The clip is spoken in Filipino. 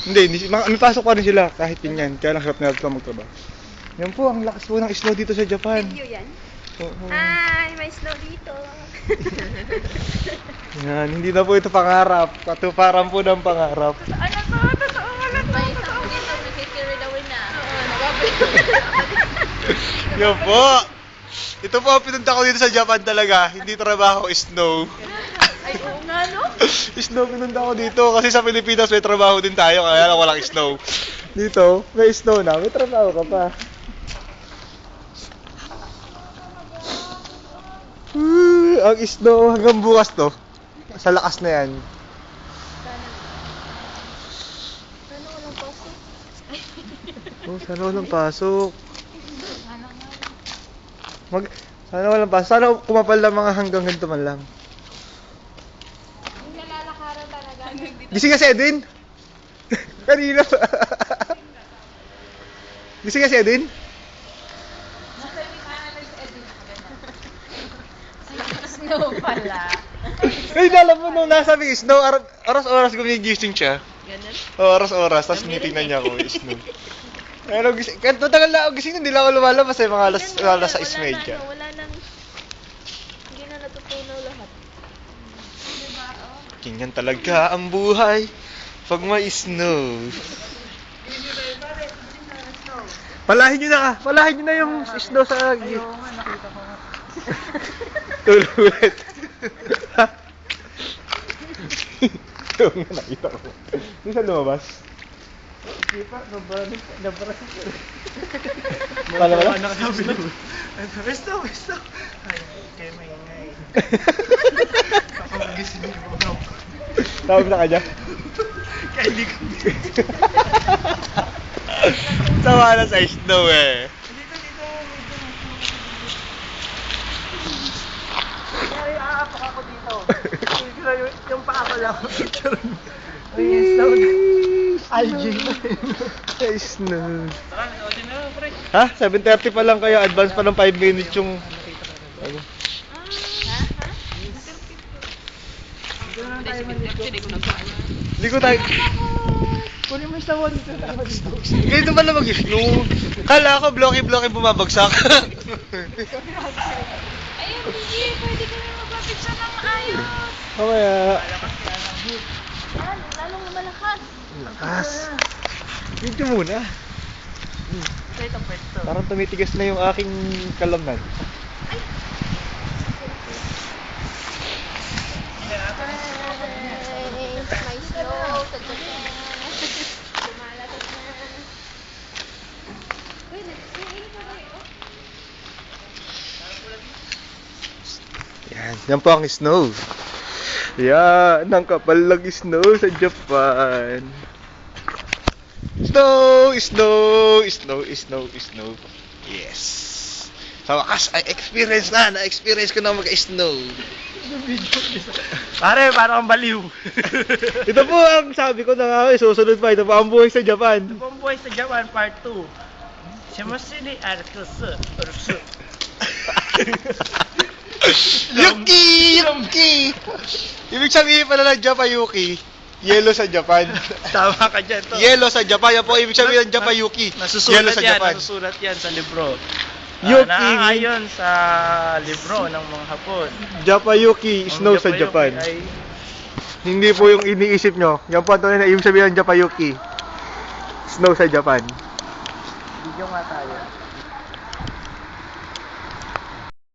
Hindi, may pasok pa rin sila kahit ganyan. Kaya lang sarap na ito magtrabaho. Yan po, ang lakas po ng snow dito sa Japan. Video yan? Oo. Hi! May snow dito. Yan, hindi na po ito pangarap. Katuparan po ng pangarap. Ano to? Totoo wala to. May isang dito, nagkikiri daw na. Yan po. Ito po ang pinunta ko dito sa Japan talaga. Hindi trabaho, snow. Ay, oo nga, no? Snow pinunta ko dito kasi sa Pilipinas may trabaho din tayo kaya lang walang snow. Dito, may snow na, may trabaho ka pa. Ang snow hanggang bukas to. Sa lakas na yan. Sana walang pasok. Oh, sana walang pasok. Sana walang pasok. Sana kumapal lang mga hanggang ganito man lang. Yung nalalakaran talaga. Gising ka si Edwin? Kanina pa. Gising ka si Edwin? Snow pala. Ay, alam mo nung nasa may snow, oras-oras gumigising siya. Ganun? Oras-oras, tapos tinitingnan niya ako, snow. Pero gising, kahit matagal na ako gising, hindi lang ako lumalabas eh, mga alas 6:30. Wala nang, hindi na natutunaw lahat. Diba, oh? Ganyan talaga ang buhay pag may snow. Palahin nyo na yung snow sa... Ayaw nga, nakita ko nga. Tulog ulit. Ito nga nakita ko. Hindi sa lumabas. Di pa, nabara si Sir. Wala. Nakasabi na. Besto. Ay, kayo maingay. Kapag-gising mo daw. Tawag na ka dyan. Kaya hindi ko. Tawa na sa snow eh. Dito. Ay, aapak ako dito. Yung paa ko lang. Ay, snow. Algae. Ay, snow. Tara, nanoodin na, pre. Ha? 7:30 pa lang kaya advance pa ng 5 minutes yung... Ano? Hindi ko tayo... Kunin mo yung sawan dito. Ganito ba na mag-snow? Kala ko blocky-blocky bumabagsak. Ayun, hindi. Pwede ka na magpapitsa ng ayos. Mamaya. Yan, lalong malakas. Lakas. Video muna. Ito ang pwesto. Parang tumitigas na yung aking kalamnan. May snow sa Japan. Lumalakas na. Uy, nag-singin pa kayo. Yan po ang snow. Yan, ang kapal lang snow sa Japan. Snow. Yes. Sa wakas, na-experience ko na mag-snow. Pare, parang kang baliw. Ito po ang sabi ko na nga, susunod pa. Ito po ang buhay sa Japan. Pumbuhay sa Japan, part 2. Simusili Arkusu. Yuki! Ibig sabihin pala ng Japayuki, yellow sa Japan. Tama ka dyan to. Yellow sa Japan, yan po ibig sabihin ng Japayuki. Yellow sa Japan. Nasusulat yan sa libro. Yuki. Naaayon sa libro ng mga Hapon. Japayuki, snow sa Ang Japan. Ay, Hindi po yung iniisip nyo. Yan po ang tunay na ibig sabihin ng Japayuki. Snow sa Japan. video nga tayo.